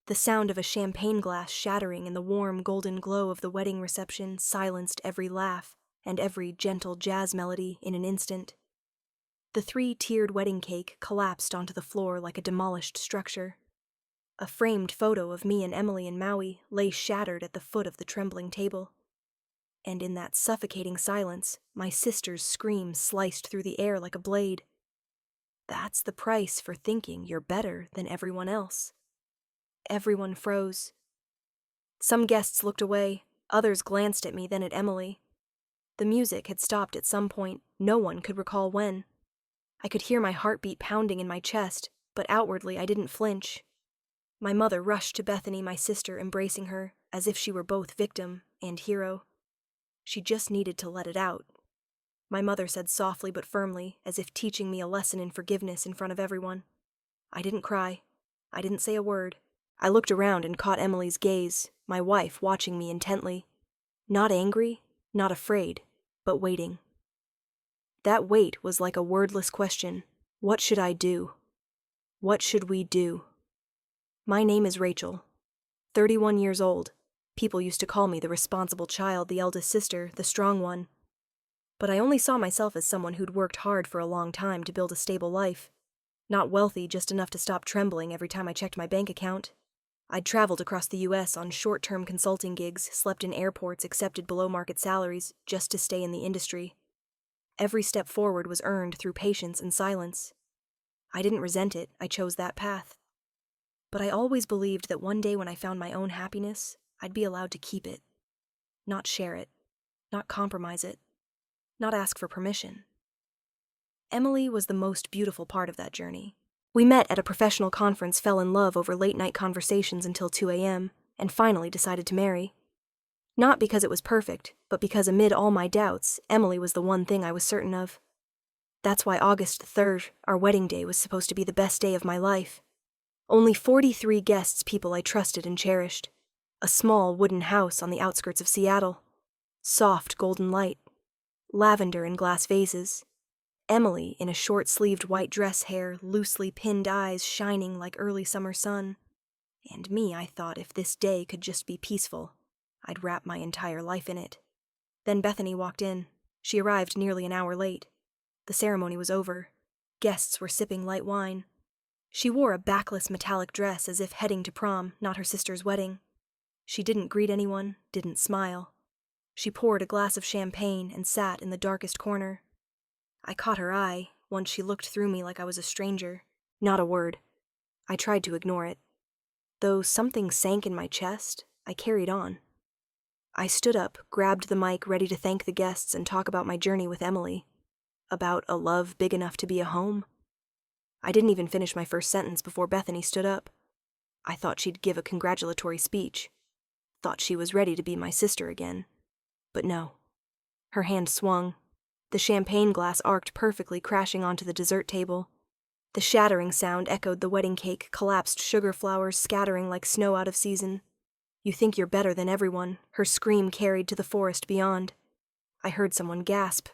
The sound of a champagne glass shattering in the warm golden glow of the wedding reception silenced every laugh and every gentle jazz melody in an instant. The 3-tiered wedding cake collapsed onto the floor like a demolished structure. A framed photo of me and Emily in Maui lay shattered at the foot of the trembling table. And in that suffocating silence, my sister's scream sliced through the air like a blade. That's the price for thinking you're better than everyone else. Everyone froze. Some guests looked away, others glanced at me, then at Emily. The music had stopped at some point, no one could recall when. I could hear my heartbeat pounding in my chest, but outwardly I didn't flinch. My mother rushed to Bethany, my sister, embracing her, as if she were both victim and hero. She just needed to let it out. My mother said softly but firmly, as if teaching me a lesson in forgiveness in front of everyone. I didn't cry. I didn't say a word. I looked around and caught Emily's gaze, my wife watching me intently. Not angry, not afraid, but waiting. That wait was like a wordless question. What should I do? What should we do? My name is Rachel. 31 years old. People used to call me the responsible child, the eldest sister, the strong one. But I only saw myself as someone who'd worked hard for a long time to build a stable life. Not wealthy, just enough to stop trembling every time I checked my bank account. I'd traveled across the U.S. on short-term consulting gigs, slept in airports, accepted below-market salaries, just to stay in the industry. Every step forward was earned through patience and silence. I didn't resent it, I chose that path. But I always believed that one day when I found my own happiness, I'd be allowed to keep it. Not share it. Not compromise it. Not ask for permission. Emily was the most beautiful part of that journey. We met at a professional conference, fell in love over late-night conversations until 2 a.m., and finally decided to marry. Not because it was perfect, but because amid all my doubts, Emily was the one thing I was certain of. That's why August 3rd, our wedding day, was supposed to be the best day of my life. Only 43 guests, people I trusted and cherished. A small wooden house on the outskirts of Seattle. Soft golden light. Lavender in glass vases. Emily in a short-sleeved white dress, hair, loosely pinned eyes shining like early summer sun. And me, I thought, if this day could just be peaceful, I'd wrap my entire life in it. Then Bethany walked in. She arrived nearly an hour late. The ceremony was over. Guests were sipping light wine. She wore a backless metallic dress as if heading to prom, not her sister's wedding. She didn't greet anyone, didn't smile. She poured a glass of champagne and sat in the darkest corner. I caught her eye, once she looked through me like I was a stranger. Not a word. I tried to ignore it. Though something sank in my chest, I carried on. I stood up, grabbed the mic, ready to thank the guests and talk about my journey with Emily. About a love big enough to be a home. I didn't even finish my first sentence before Bethany stood up. I thought she'd give a congratulatory speech. Thought she was ready to be my sister again. But no. Her hand swung. The champagne glass arced perfectly, crashing onto the dessert table. The shattering sound echoed the wedding cake, collapsed sugar flowers scattering like snow out of season. You think you're better than everyone, her scream carried to the forest beyond. I heard someone gasp.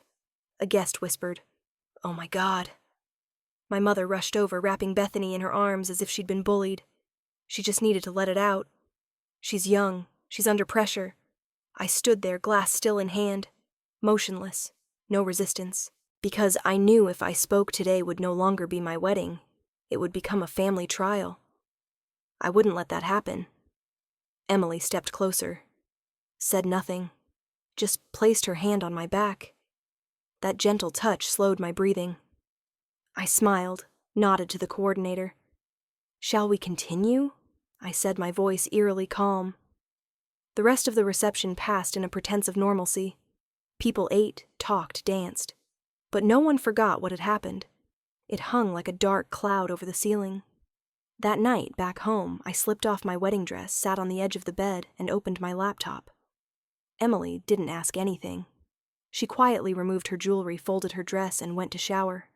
A guest whispered, "Oh my God." My mother rushed over, wrapping Bethany in her arms as if she'd been bullied. She just needed to let it out. She's young. She's under pressure. I stood there, glass still in hand, motionless, no resistance, because I knew if I spoke today would no longer be my wedding. It would become a family trial. I wouldn't let that happen. Emily stepped closer, said nothing, just placed her hand on my back. That gentle touch slowed my breathing. I smiled, nodded to the coordinator. "Shall we continue?" I said, my voice eerily calm. The rest of the reception passed in a pretense of normalcy. People ate, talked, danced. But no one forgot what had happened. It hung like a dark cloud over the ceiling. That night, back home, I slipped off my wedding dress, sat on the edge of the bed, and opened my laptop. Emily didn't ask anything. She quietly removed her jewelry, folded her dress, and went to shower.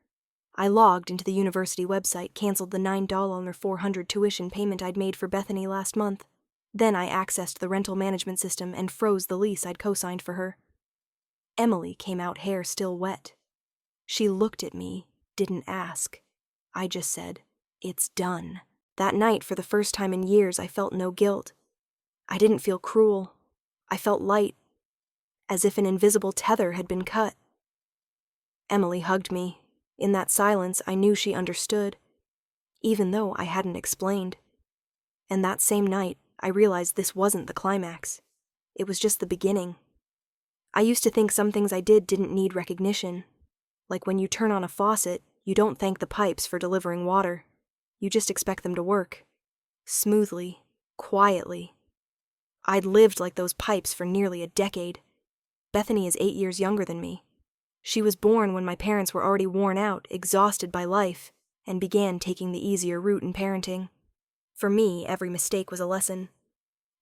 I logged into the university website, canceled the $9.400 tuition payment I'd made for Bethany last month. Then I accessed the rental management system and froze the lease I'd co-signed for her. Emily came out, hair still wet. She looked at me, didn't ask. I just said, "It's done." That night, for the first time in years, I felt no guilt. I didn't feel cruel. I felt light, as if an invisible tether had been cut. Emily hugged me. In that silence, I knew she understood, even though I hadn't explained. And that same night, I realized this wasn't the climax. It was just the beginning. I used to think some things I did didn't need recognition. Like when you turn on a faucet, you don't thank the pipes for delivering water. You just expect them to work. Smoothly, quietly. I'd lived like those pipes for nearly a decade. Bethany is 8 years younger than me. She was born when my parents were already worn out, exhausted by life, and began taking the easier route in parenting. For me, every mistake was a lesson.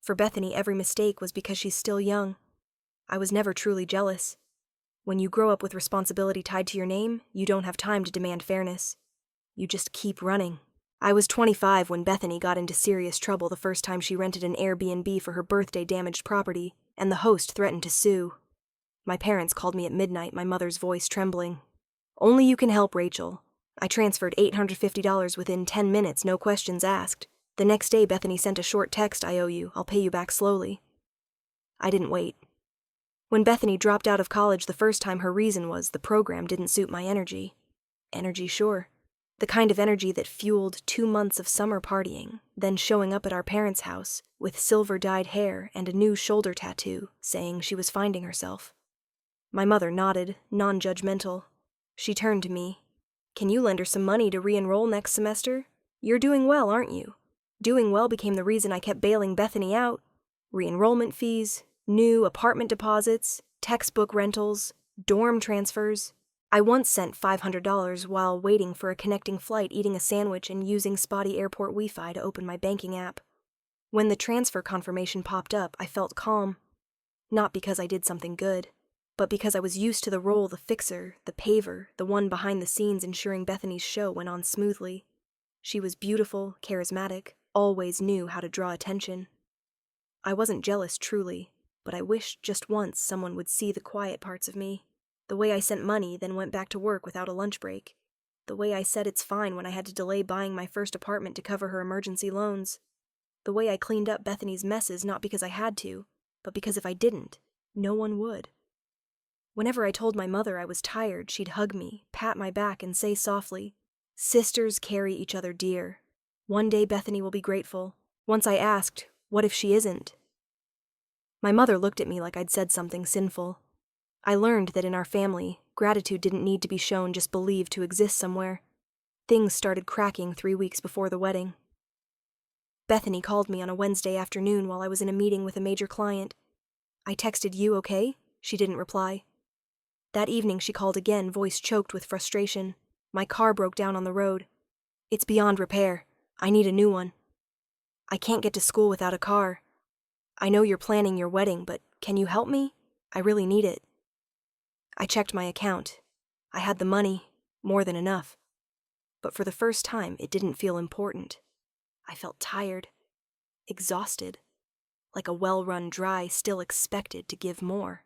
For Bethany, every mistake was because she's still young. I was never truly jealous. When you grow up with responsibility tied to your name, you don't have time to demand fairness. You just keep running. I was 25 when Bethany got into serious trouble the first time she rented an Airbnb for her birthday-damaged property, and the host threatened to sue. My parents called me at midnight, my mother's voice trembling. "Only you can help, Rachel." I transferred $850 within 10 minutes, no questions asked. The next day, Bethany sent a short text, "I owe you, I'll pay you back slowly." I didn't wait. When Bethany dropped out of college the first time, her reason was the program didn't suit my energy. Energy, sure. The kind of energy that fueled 2 months of summer partying, then showing up at our parents' house with silver-dyed hair and a new shoulder tattoo, saying she was finding herself. My mother nodded, non-judgmental. She turned to me. "Can you lend her some money to re-enroll next semester? You're doing well, aren't you?" Doing well became the reason I kept bailing Bethany out. Re-enrollment fees, new apartment deposits, textbook rentals, dorm transfers. I once sent $500 while waiting for a connecting flight, eating a sandwich and using spotty airport Wi-Fi to open my banking app. When the transfer confirmation popped up, I felt calm. Not because I did something good, but because I was used to the role, the fixer, the paver, the one behind the scenes ensuring Bethany's show went on smoothly. She was beautiful, charismatic, always knew how to draw attention. I wasn't jealous, truly, but I wished just once someone would see the quiet parts of me. The way I sent money, then went back to work without a lunch break. The way I said it's fine when I had to delay buying my first apartment to cover her emergency loans. The way I cleaned up Bethany's messes not because I had to, but because if I didn't, no one would. Whenever I told my mother I was tired, she'd hug me, pat my back, and say softly, "Sisters carry each other dear. One day Bethany will be grateful." Once I asked, "What if she isn't?" My mother looked at me like I'd said something sinful. I learned that in our family, gratitude didn't need to be shown, just believed to exist somewhere. Things started cracking 3 weeks before the wedding. Bethany called me on a Wednesday afternoon while I was in a meeting with a major client. "I texted you, okay?" She didn't reply. That evening she called again, voice choked with frustration. "My car broke down on the road. It's beyond repair. I need a new one. I can't get to school without a car. I know you're planning your wedding, but can you help me? I really need it." I checked my account. I had the money, more than enough. But for the first time, it didn't feel important. I felt tired, exhausted, like a well-run dry still expected to give more.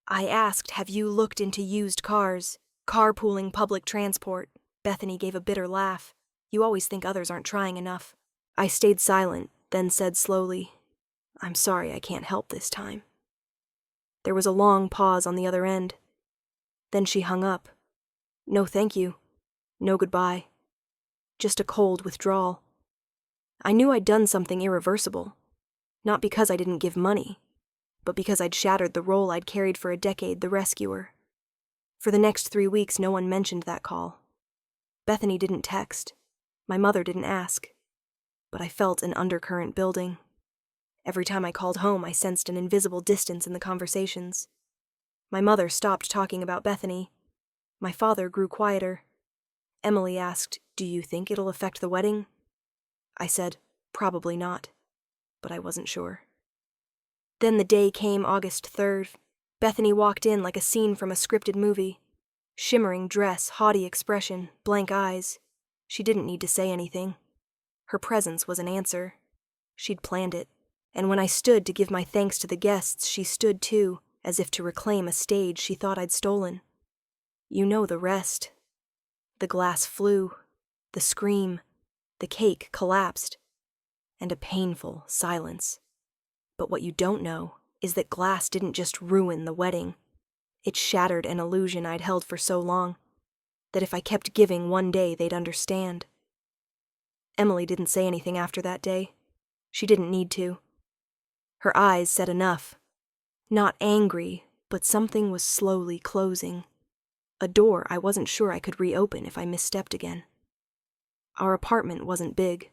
I asked, "Have you looked into used cars, carpooling, public transport?" Bethany gave a bitter laugh. "You always think others aren't trying enough." I stayed silent, then said slowly, "I'm sorry I can't help this time." There was a long pause on the other end. Then she hung up. No thank you. No goodbye. Just a cold withdrawal. I knew I'd done something irreversible. Not because I didn't give money, but because I'd shattered the role I'd carried for a decade, the rescuer. For the next 3 weeks, no one mentioned that call. Bethany didn't text. My mother didn't ask. But I felt an undercurrent building. Every time I called home, I sensed an invisible distance in the conversations. My mother stopped talking about Bethany. My father grew quieter. Emily asked, "Do you think it'll affect the wedding?" I said, "Probably not," but I wasn't sure. Then the day came, August 3rd. Bethany walked in like a scene from a scripted movie. Shimmering dress, haughty expression, blank eyes. She didn't need to say anything. Her presence was an answer. She'd planned it. And when I stood to give my thanks to the guests, she stood too, as if to reclaim a stage she thought I'd stolen. You know the rest. The glass flew. The scream. The cake collapsed, and a painful silence. But what you don't know is that glass didn't just ruin the wedding. It shattered an illusion I'd held for so long, that if I kept giving one day they'd understand. Emily didn't say anything after that day. She didn't need to. Her eyes said enough. Not angry, but something was slowly closing. A door I wasn't sure I could reopen if I misstepped again. Our apartment wasn't big.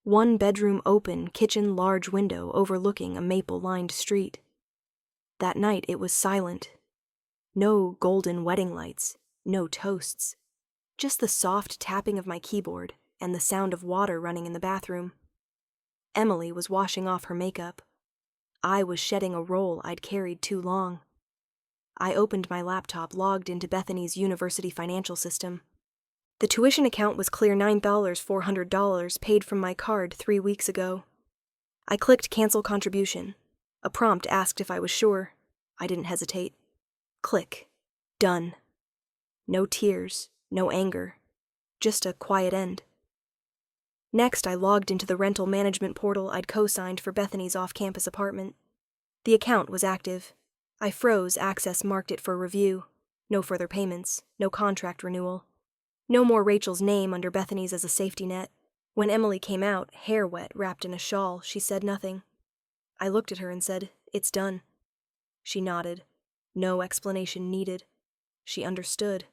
One bedroom open, kitchen large window overlooking a maple-lined street. That night it was silent. No golden wedding lights, no toasts. Just the soft tapping of my keyboard and the sound of water running in the bathroom. Emily was washing off her makeup. I was shedding a roll I'd carried too long. I opened my laptop, logged into Bethany's university financial system. The tuition account was clear $9,400 paid from my card 3 weeks ago. I clicked cancel contribution. A prompt asked if I was sure. I didn't hesitate. Click. Done. No tears, no anger. Just a quiet end. Next, I logged into the rental management portal I'd co-signed for Bethany's off-campus apartment. The account was active. I froze access, marked it for review. No further payments, no contract renewal. No more Rachel's name under Bethany's as a safety net. When Emily came out, hair wet, wrapped in a shawl, she said nothing. I looked at her and said, "It's done." She nodded. No explanation needed. She understood.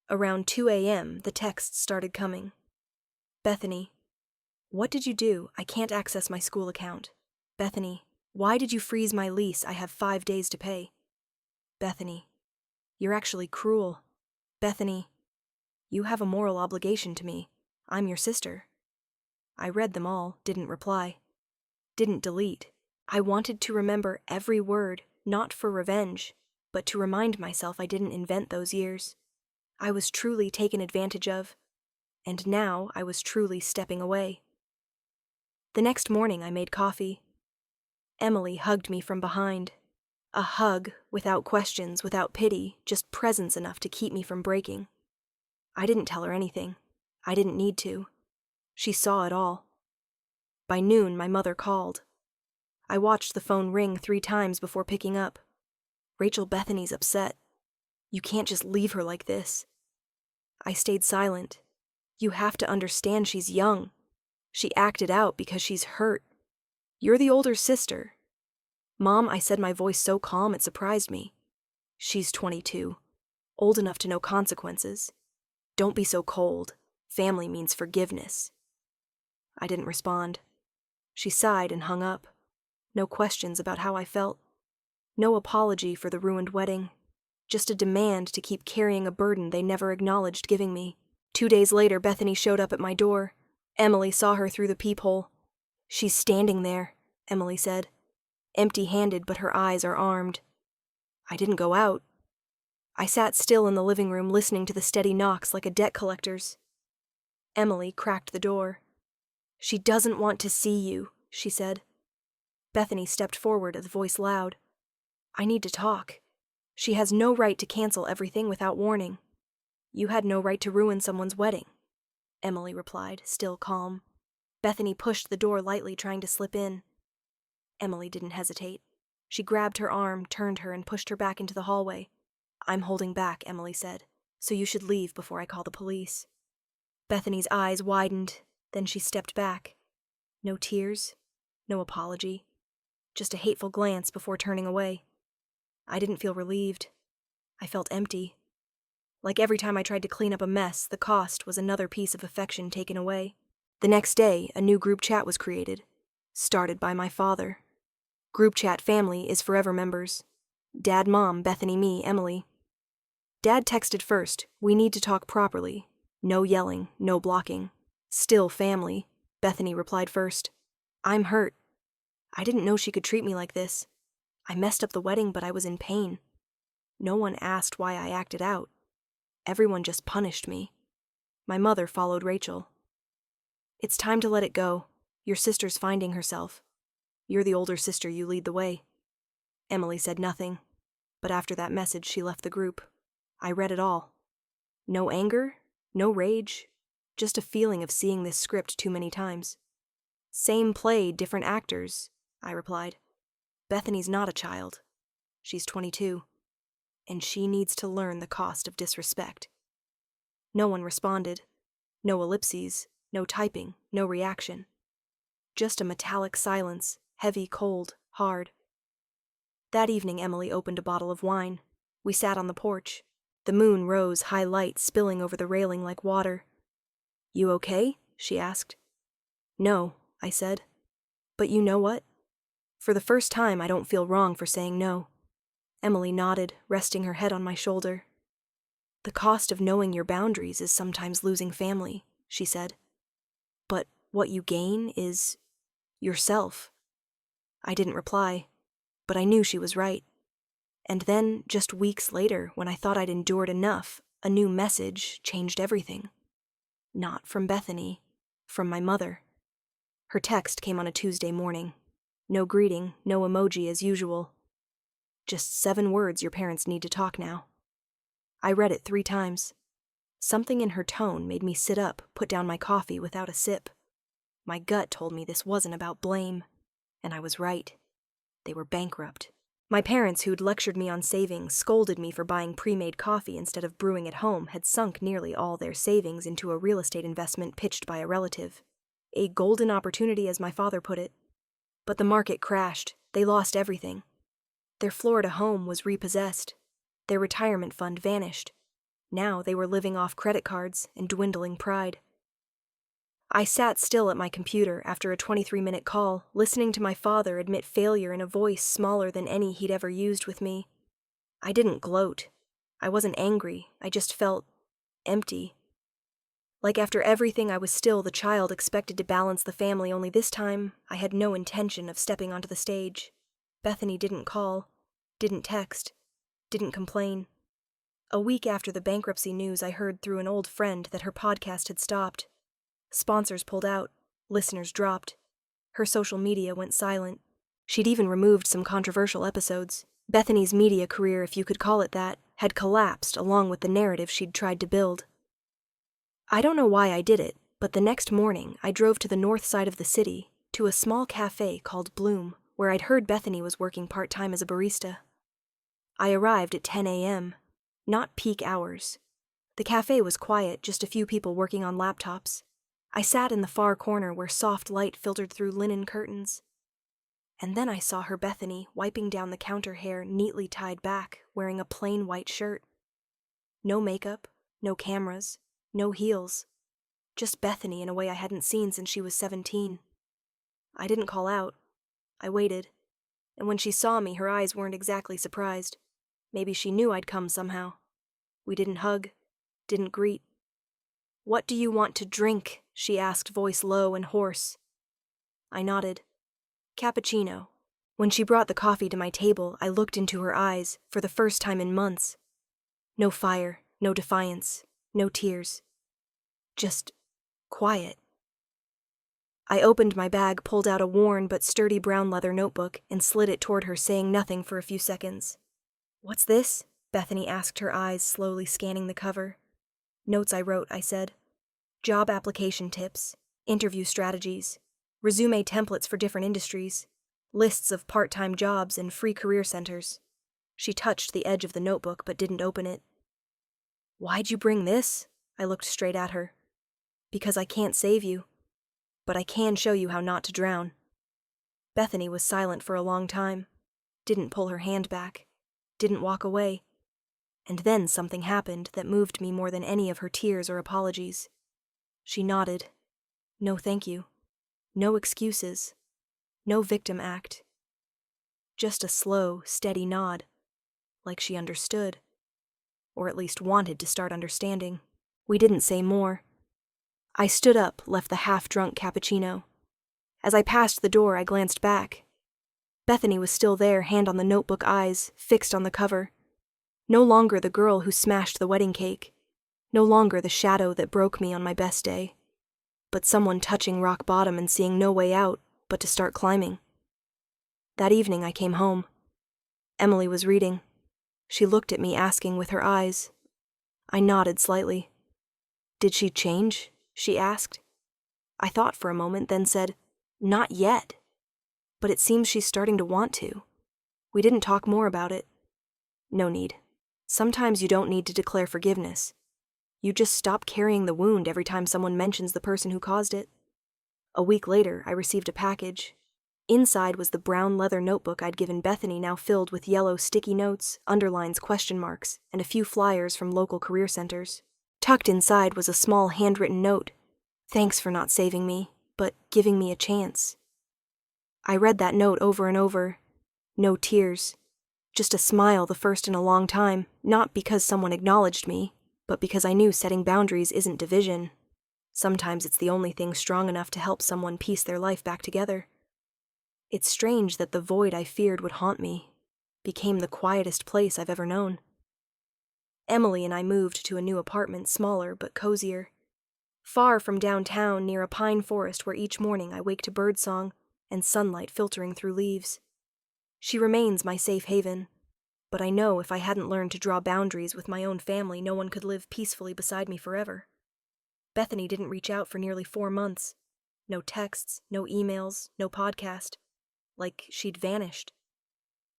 Around 2 a.m., the texts started coming. Bethany, what did you do? I can't access my school account. Bethany, why did you freeze my lease? I have 5 days to pay. Bethany, you're actually cruel. Bethany, you have a moral obligation to me. I'm your sister. I read them all, didn't reply. Didn't delete. I wanted to remember every word, not for revenge, but to remind myself I didn't invent those years. I was truly taken advantage of, and now I was truly stepping away. The next morning I made coffee. Emily hugged me from behind. A hug, without questions, without pity, just presence enough to keep me from breaking. I didn't tell her anything. I didn't need to. She saw it all. By noon, my mother called. I watched the phone ring 3 times before picking up. Rachel, Bethany's upset. You can't just leave her like this. I stayed silent. You have to understand she's young. She acted out because she's hurt. You're the older sister. Mom, I said, my voice so calm it surprised me. She's 22, old enough to know consequences. Don't be so cold. Family means forgiveness. I didn't respond. She sighed and hung up. No questions about how I felt. No apology for the ruined wedding. Just a demand to keep carrying a burden they never acknowledged giving me. 2 days later, Bethany showed up at my door. Emily saw her through the peephole. She's standing there, Emily said. Empty-handed, but her eyes are armed. I didn't go out. I sat still in the living room, listening to the steady knocks like a debt collector's. Emily cracked the door. She doesn't want to see you, she said. Bethany stepped forward, the voice loud. I need to talk. She has no right to cancel everything without warning. You had no right to ruin someone's wedding, Emily replied, still calm. Bethany pushed the door lightly, trying to slip in. Emily didn't hesitate. She grabbed her arm, turned her, and pushed her back into the hallway. I'm holding back, Emily said, so you should leave before I call the police. Bethany's eyes widened, then she stepped back. No tears, no apology, just a hateful glance before turning away. I didn't feel relieved. I felt empty. Like every time I tried to clean up a mess, the cost was another piece of affection taken away. The next day, a new group chat was created, started by my father. Group chat family is forever members. Dad, Mom, Bethany, me, Emily. Dad texted first, we need to talk properly. No yelling, no blocking. Still family, Bethany replied first. I'm hurt. I didn't know she could treat me like this. I messed up the wedding, but I was in pain. No one asked why I acted out. Everyone just punished me. My mother followed Rachel. It's time to let it go. Your sister's finding herself. You're the older sister, you lead the way. Emily said nothing, but after that message she left the group. I read it all. No anger, no rage, just a feeling of seeing this script too many times. Same play, different actors, I replied. Bethany's not a child. She's 22. And she needs to learn the cost of disrespect. No one responded. No ellipses, no typing, no reaction. Just a metallic silence, heavy, cold, hard. That evening Emily opened a bottle of wine. We sat on the porch. The moon rose, high light spilling over the railing like water. "You okay?" she asked. "No," I said. "But you know what? For the first time I don't feel wrong for saying no." Emily nodded, resting her head on my shoulder. "The cost of knowing your boundaries is sometimes losing family," she said. "But what you gain is yourself." I didn't reply, but I knew she was right. And then, just weeks later, when I thought I'd endured enough, a new message changed everything. Not from Bethany, from my mother. Her text came on a Tuesday morning. No greeting, no emoji as usual. Just 7 words: "Your parents need to talk now." I read it 3 times. Something in her tone made me sit up, put down my coffee without a sip. My gut told me this wasn't about blame, and I was right. They were bankrupt. My parents, who'd lectured me on saving, scolded me for buying pre-made coffee instead of brewing at home, had sunk nearly all their savings into a real estate investment pitched by a relative. A golden opportunity, as my father put it. But the market crashed. They lost everything. Their Florida home was repossessed. Their retirement fund vanished. Now they were living off credit cards and dwindling pride. I sat still at my computer after a 23-minute call, listening to my father admit failure in a voice smaller than any he'd ever used with me. I didn't gloat. I wasn't angry. I just felt empty. Like after everything, I was still the child expected to balance the family, only this time I had no intention of stepping onto the stage. Bethany didn't call, didn't text, didn't complain. A week after the bankruptcy news, I heard through an old friend that her podcast had stopped. Sponsors pulled out, listeners dropped. Her social media went silent. She'd even removed some controversial episodes. Bethany's media career, if you could call it that, had collapsed along with the narrative she'd tried to build. I don't know why I did it, but the next morning I drove to the north side of the city, to a small cafe called Bloom, where I'd heard Bethany was working part-time as a barista. I arrived at 10 a.m., not peak hours. The cafe was quiet, just a few people working on laptops. I sat in the far corner where soft light filtered through linen curtains. And then I saw her, Bethany, wiping down the counter hair neatly tied back, wearing a plain white shirt. No makeup, no cameras, no heels. Just Bethany in a way I hadn't seen since she was 17. I didn't call out. I waited. And when she saw me, her eyes weren't exactly surprised. Maybe she knew I'd come somehow. We didn't hug, didn't greet. "What do you want to drink?" she asked, voice low and hoarse. I nodded. "Cappuccino." When she brought the coffee to my table, I looked into her eyes, for the first time in months. No fire, no defiance, no tears. Just quiet. I opened my bag, pulled out a worn but sturdy brown leather notebook, and slid it toward her, saying nothing for a few seconds. "What's this?" Bethany asked, her eyes slowly scanning the cover. "Notes I wrote," I said. "Job application tips, interview strategies, resume templates for different industries, lists of part-time jobs and free career centers." She touched the edge of the notebook but didn't open it. "Why'd you bring this?" I looked straight at her. "Because I can't save you, but I can show you how not to drown." Bethany was silent for a long time, didn't pull her hand back, didn't walk away. And then something happened that moved me more than any of her tears or apologies. She nodded. No thank you. No excuses. No victim act. Just a slow, steady nod, like she understood. Or at least wanted to start understanding. We didn't say more. I stood up, left the half-drunk cappuccino. As I passed the door, I glanced back. Bethany was still there, hand on the notebook, eyes fixed on the cover. No longer the girl who smashed the wedding cake. No longer the shadow that broke me on my best day. But someone touching rock bottom and seeing no way out but to start climbing. That evening I came home. Emily was reading. She looked at me, asking with her eyes. I nodded slightly. "Did she change?" she asked. I thought for a moment, then said, "Not yet." But it seems she's starting to want to. We didn't talk more about it. No need. Sometimes you don't need to declare forgiveness. You just stop carrying the wound every time someone mentions the person who caused it. A week later, I received a package. Inside was the brown leather notebook I'd given Bethany, now filled with yellow sticky notes, underlines, question marks, and a few flyers from local career centers. Tucked inside was a small handwritten note. "Thanks for not saving me, but giving me a chance." I read that note over and over. No tears. Just a smile, the first in a long time, not because someone acknowledged me, but because I knew setting boundaries isn't division. Sometimes it's the only thing strong enough to help someone piece their life back together. It's strange that the void I feared would haunt me became the quietest place I've ever known. Emily and I moved to a new apartment, smaller but cozier. Far from downtown, near a pine forest where each morning I wake to birdsong and sunlight filtering through leaves. She remains my safe haven, but I know if I hadn't learned to draw boundaries with my own family, no one could live peacefully beside me forever. Bethany didn't reach out for nearly 4 months. No texts, no emails, no podcast. Like she'd vanished.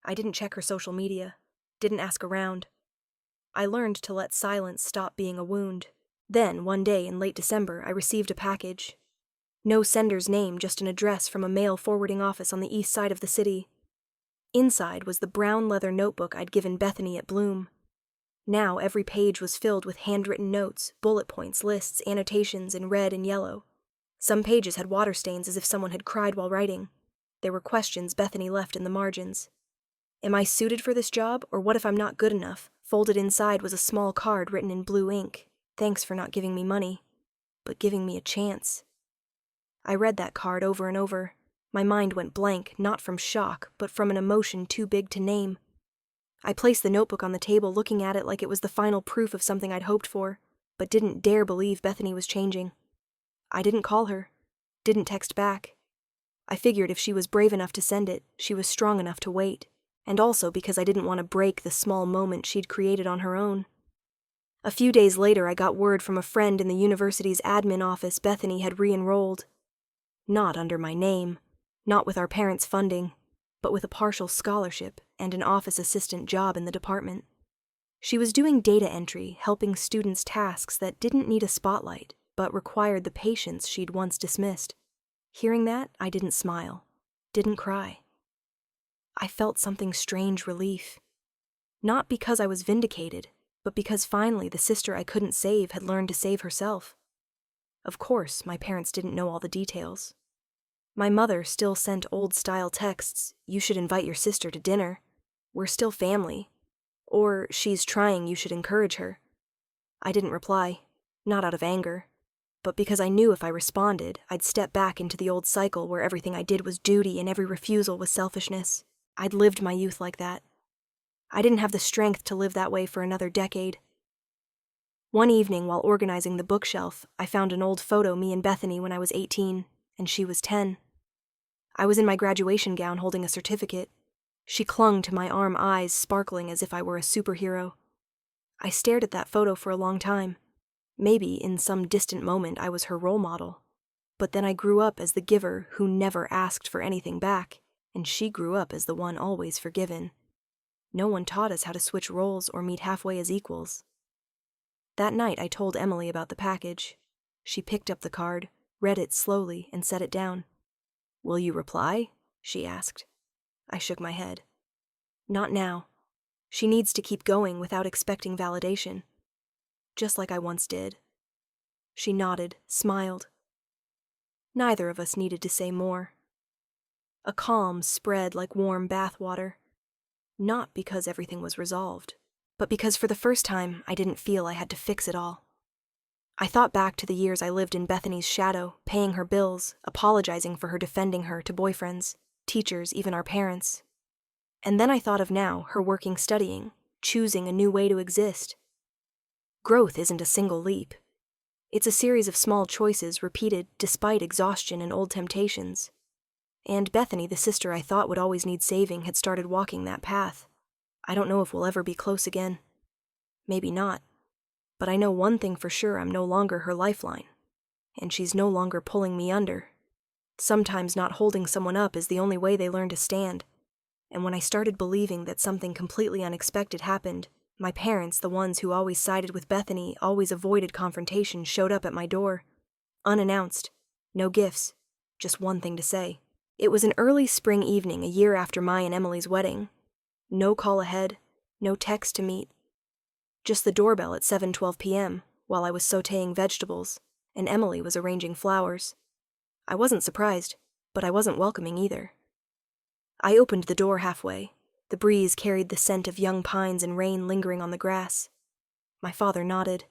I didn't check her social media, didn't ask around. I learned to let silence stop being a wound. Then, one day in late December, I received a package. No sender's name, just an address from a mail forwarding office on the east side of the city. Inside was the brown leather notebook I'd given Bethany at Bloom. Now every page was filled with handwritten notes, bullet points, lists, annotations in red and yellow. Some pages had water stains as if someone had cried while writing. There were questions Bethany left in the margins. Am I suited for this job, or what if I'm not good enough? Folded inside was a small card written in blue ink. Thanks for not giving me money, but giving me a chance. I read that card over and over. My mind went blank, not from shock, but from an emotion too big to name. I placed the notebook on the table, looking at it like it was the final proof of something I'd hoped for, but didn't dare believe Bethany was changing. I didn't call her, didn't text back. I figured if she was brave enough to send it, she was strong enough to wait, and also because I didn't want to break the small moment she'd created on her own. A few days later, I got word from a friend in the university's admin office Bethany had re-enrolled. Not under my name, not with our parents' funding, but with a partial scholarship and an office assistant job in the department. She was doing data entry, helping students tasks that didn't need a spotlight, but required the patience she'd once dismissed. Hearing that, I didn't smile, didn't cry. I felt something strange relief. Not because I was vindicated, but because finally the sister I couldn't save had learned to save herself. Of course, my parents didn't know all the details. My mother still sent old-style texts, "You should invite your sister to dinner," "We're still family," or "She's trying, you should encourage her." I didn't reply, not out of anger, but because I knew if I responded, I'd step back into the old cycle where everything I did was duty and every refusal was selfishness. I'd lived my youth like that. I didn't have the strength to live that way for another decade. One evening, while organizing the bookshelf, I found an old photo me and Bethany when I was 18, and she was 10. I was in my graduation gown holding a certificate. She clung to my arm, eyes sparkling as if I were a superhero. I stared at that photo for a long time. Maybe, in some distant moment, I was her role model. But then I grew up as the giver who never asked for anything back, and she grew up as the one always forgiven. No one taught us how to switch roles or meet halfway as equals. That night I told Emily about the package. She picked up the card, read it slowly, and set it down. "Will you reply?" she asked. I shook my head. Not now. She needs to keep going without expecting validation. Just like I once did. She nodded, smiled. Neither of us needed to say more. A calm spread like warm bath water. Not because everything was resolved, but because for the first time I didn't feel I had to fix it all. I thought back to the years I lived in Bethany's shadow, paying her bills, apologizing for her defending her to boyfriends, teachers, even our parents. And then I thought of now, her working, studying, choosing a new way to exist. Growth isn't a single leap. It's a series of small choices repeated despite exhaustion and old temptations. And Bethany, the sister I thought would always need saving, had started walking that path. I don't know if we'll ever be close again. Maybe not. But I know one thing for sure, I'm no longer her lifeline. and she's no longer pulling me under. Sometimes not holding someone up is the only way they learn to stand. And when I started believing that something completely unexpected happened, my parents, the ones who always sided with Bethany, always avoided confrontation, showed up at my door. Unannounced. No gifts. Just one thing to say. It was an early spring evening, a year after my and Emily's wedding. No call ahead, no text to meet. Just the doorbell at 7:12 p.m., while I was sautéing vegetables, and Emily was arranging flowers. I wasn't surprised, but I wasn't welcoming either. I opened the door halfway. The breeze carried the scent of young pines and rain lingering on the grass. My father nodded.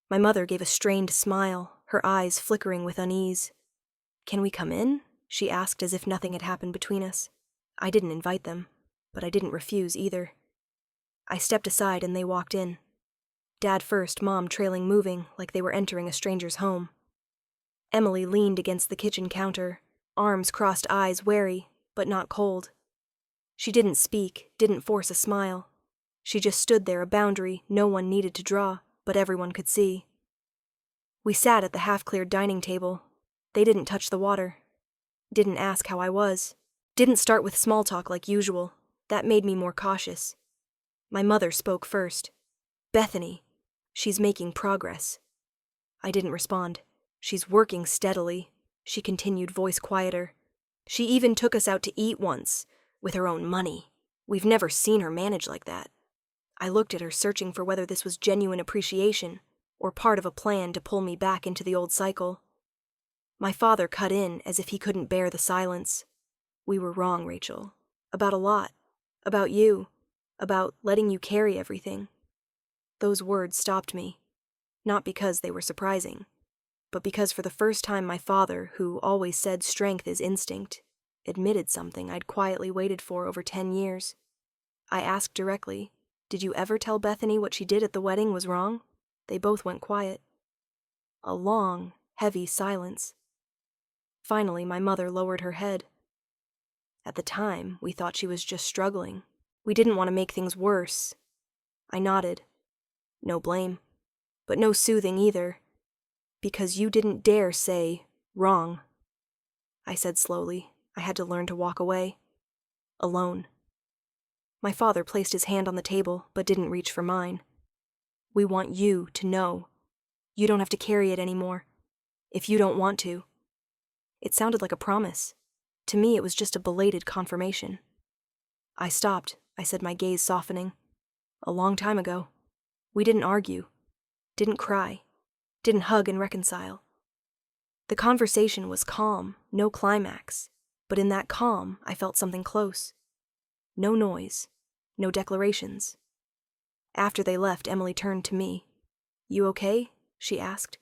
My mother gave a strained smile, her eyes flickering with unease. "Can we come in?" she asked as if nothing had happened between us. I didn't invite them, but I didn't refuse either. I stepped aside and they walked in. Dad first, Mom trailing, moving like they were entering a stranger's home. Emily leaned against the kitchen counter, arms crossed, eyes wary, but not cold. She didn't speak, didn't force a smile. She just stood there, a boundary no one needed to draw, but everyone could see. We sat at the half-cleared dining table. They didn't touch the water. Didn't ask how I was. Didn't start with small talk like usual. That made me more cautious. My mother spoke first. "Bethany, she's making progress." I didn't respond. "She's working steadily," she continued, voice quieter. "She even took us out to eat once, with her own money. We've never seen her manage like that." I looked at her, searching for whether this was genuine appreciation or part of a plan to pull me back into the old cycle. My father cut in as if he couldn't bear the silence. "We were wrong, Rachel. About a lot. About you. About letting you carry everything." Those words stopped me. Not because they were surprising, but because for the first time my father, who always said strength is instinct, admitted something I'd quietly waited for over 10 years. I asked directly, "Did you ever tell Bethany what she did at the wedding was wrong?" They both went quiet. A long, heavy silence. Finally, my mother lowered her head. "At the time, we thought she was just struggling. We didn't want to make things worse." I nodded. No blame, but no soothing either. "Because you didn't dare say, 'wrong.'" I said slowly. I had to learn to walk away. Alone. My father placed his hand on the table, but didn't reach for mine. "We want you to know. You don't have to carry it anymore. If you don't want to." It sounded like a promise. To me, it was just a belated confirmation. I stopped, I said, my gaze softening. "A long time ago. We didn't argue. Didn't cry. Didn't hug and reconcile." The conversation was calm, no climax. But in that calm, I felt something close. No noise. No declarations. After they left, Emily turned to me. "You okay?" she asked.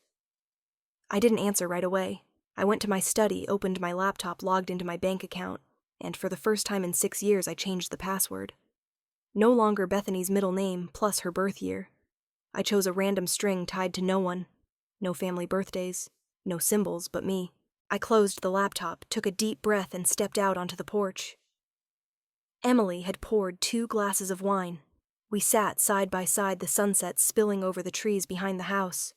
I didn't answer right away. I went to my study, opened my laptop, logged into my bank account, and for the first time in 6 years I changed the password. No longer Bethany's middle name plus her birth year. I chose a random string tied to no one. No family birthdays. No symbols but me. I closed the laptop, took a deep breath, and stepped out onto the porch. Emily had poured 2 glasses of wine. We sat side by side, the sunset spilling over the trees behind the house.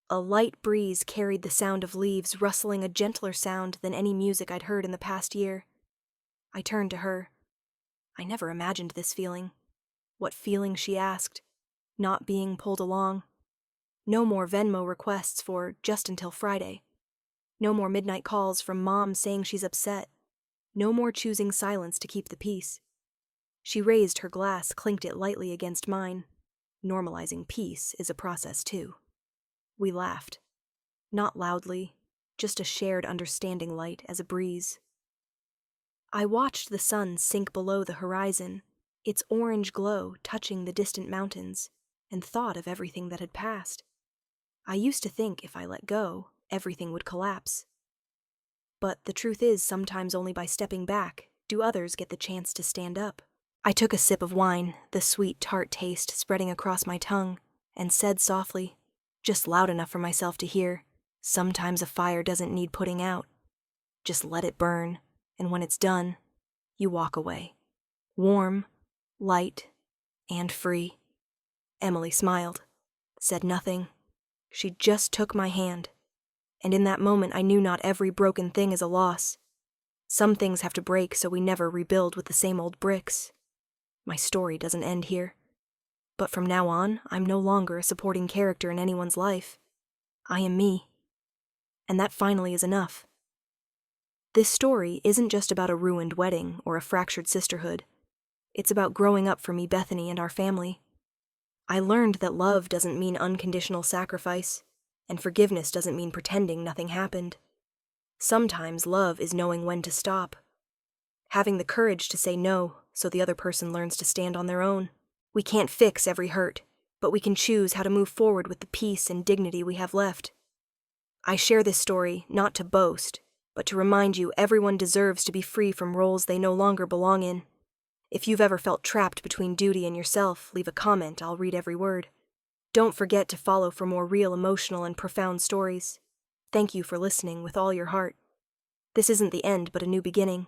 A light breeze carried the sound of leaves, rustling, a gentler sound than any music I'd heard in the past year. I turned to her. I never imagined this feeling. What feeling, she asked. Not being pulled along. No more Venmo requests for just until Friday. No more midnight calls from Mom saying she's upset. No more choosing silence to keep the peace. She raised her glass, clinked it lightly against mine. Normalizing peace is a process too. We laughed. Not loudly, just a shared understanding, light as a breeze. I watched the sun sink below the horizon, its orange glow touching the distant mountains, and thought of everything that had passed. I used to think if I let go, everything would collapse. But the truth is, sometimes only by stepping back do others get the chance to stand up. I took a sip of wine, the sweet, tart taste spreading across my tongue, and said softly, just loud enough for myself to hear, "Sometimes a fire doesn't need putting out. Just let it burn, and when it's done, you walk away. Warm, light, and free." Emily smiled, said nothing. She just took my hand. and in that moment I knew not every broken thing is a loss. Some things have to break so we never rebuild with the same old bricks. My story doesn't end here. But from now on, I'm no longer a supporting character in anyone's life. I am me. And that finally is enough. This story isn't just about a ruined wedding or a fractured sisterhood. It's about growing up for me, Bethany, and our family. I learned that love doesn't mean unconditional sacrifice, and forgiveness doesn't mean pretending nothing happened. Sometimes love is knowing when to stop. Having the courage to say no so the other person learns to stand on their own. We can't fix every hurt, but we can choose how to move forward with the peace and dignity we have left. I share this story not to boast, but to remind you everyone deserves to be free from roles they no longer belong in. If you've ever felt trapped between duty and yourself, leave a comment, I'll read every word. Don't forget to follow for more real, emotional, and profound stories. Thank you for listening with all your heart. This isn't the end, but a new beginning.